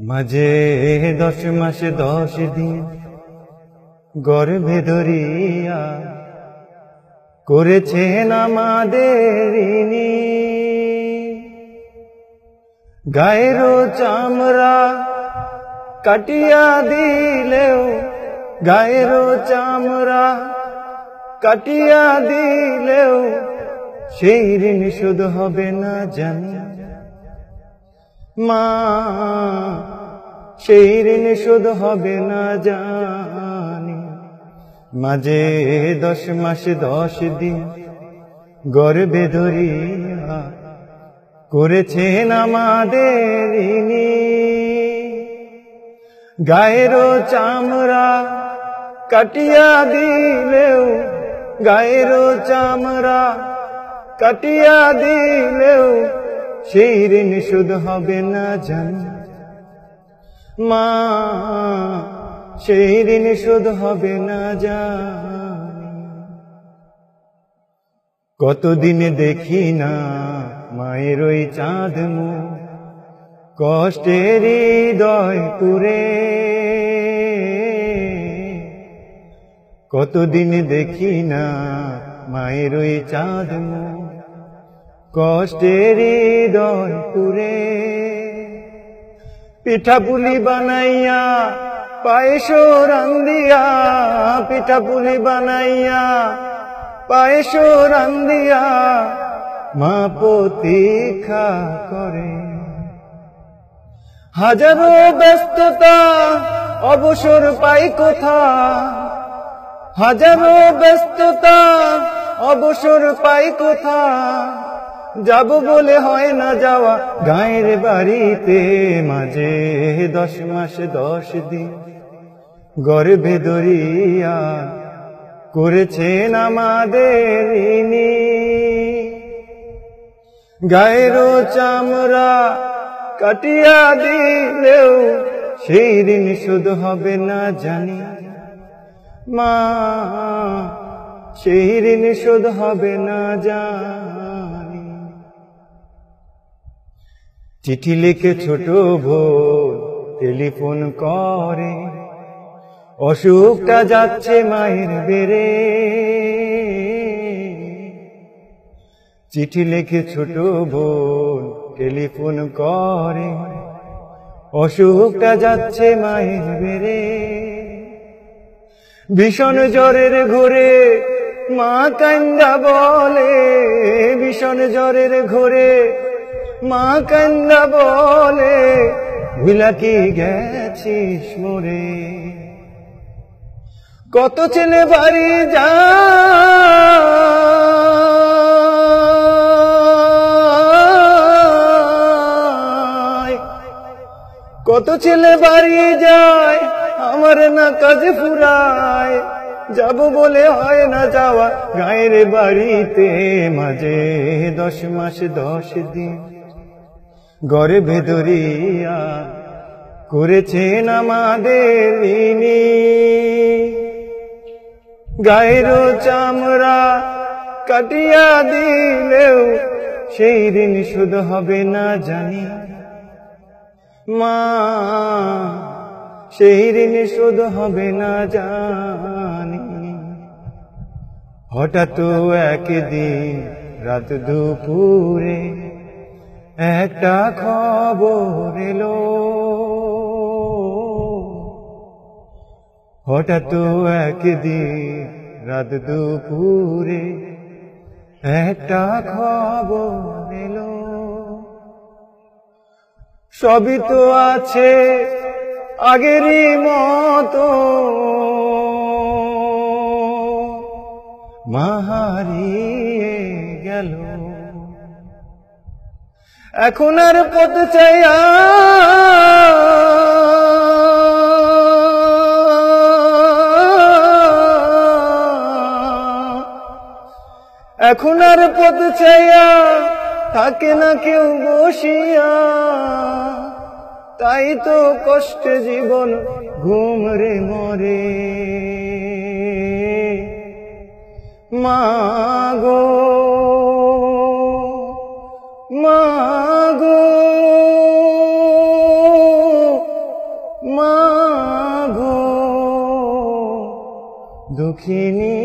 মাঝে 10 মাস 10 দিন গর্ভে ধরিয়া করেছেন আমাদের ইনি। গায়ের চামড়া কাটিয়া দিলেও, গায়ের চামড়া কাটিয়া দিলেও সেই ঋণ শোধ হবে না জানি মা, সেই ঋণ শোধ হবে না জানি। মাঝে 10 মাস 10 দিন গর্ভে ধরিয়া করেছেন আমাদের ইনি। গায়ের চামড়া কাটিয়া দিলেও, গায়ের চামড়া কাটিয়া দিলেও সেই ঋণ শোধ হবে না জানি মা, সেই ঋণ শোধ হবে না জানি। কতদিন দেখি না মায়ের ওই চাঁদ মুখ, কষ্টের হৃদয় পুরে। কতদিন দেখি না মায়ের ওই চাঁদ মুখ, কষ্টের হৃদয় পুরে। পিঠা পুলি বানাইয়া পায়েস রান্দিয়া, পিঠা পুলি বানাইয়া পায়েস রান্দিয়া মা প্রতীক্ষা করে। হাজারো ব্যস্ততা অবসর পাই কোথা, হাজারো ব্যস্ততা অবসর পাই কোথা। যাব বলে হয় না যাওয়া গায়ের বাড়িতে। মাঝে 10 মাস 10 দিন গর্ভে ধরিয়া করেছেন আমাদের ইনি। গায়ের চামড়া কাটিয়া দিলেও সেই ঋণ শোধ হবে না জানি মা, সেই ঋণ শোধ হবে না জানি। চিঠি লিখে ছোট বোন টেলিফোন করে, অসুখটা যাচ্ছে মায়ের বেড়ে। চিঠি লিখে ছোট বোন টেলিফোন করে, অসুখটা যাচ্ছে মায়ের বেড়ে। ভীষণ জ্বরের ঘোরে মা কান্দা বলে, ভীষণ জ্বরের ঘোরে মা কান্দা বলে, ভুলা কি গেছিস মোরে। কত ছেলে বাড়ি যায়, কত ছেলে বাড়ি যায় আমার না কাজে ফুরায়। যাব বলে হয় না যাওয়া গায়ের বাড়িতে। মাঝে 10 মাস 10 দিন গর্ভে ধরিয়া করেছেন আমাদের ইনি। গায়ের চামড়া কাটিয়া দিলেও সেই ঋণ শোধ হবে না জানি মা, সেই ঋণ শোধ হবে না জানি। হঠাৎ একদিন রাত দুপুরে একটা খবর এলো, হঠাৎ একদিন রাত দুপুরে একটা খবর এলো। সবই তো আছে আগেরই মতো, মা হারিয়ে গেল। এখন আর পথ চাইয়া এখন আর পথ চাইয়া থাকে না কেউ বসিয়া। তাই তো কষ্টে জীবন ঘুম রে মরে। মা গো, মা গো, ঘুম দুঃখিনী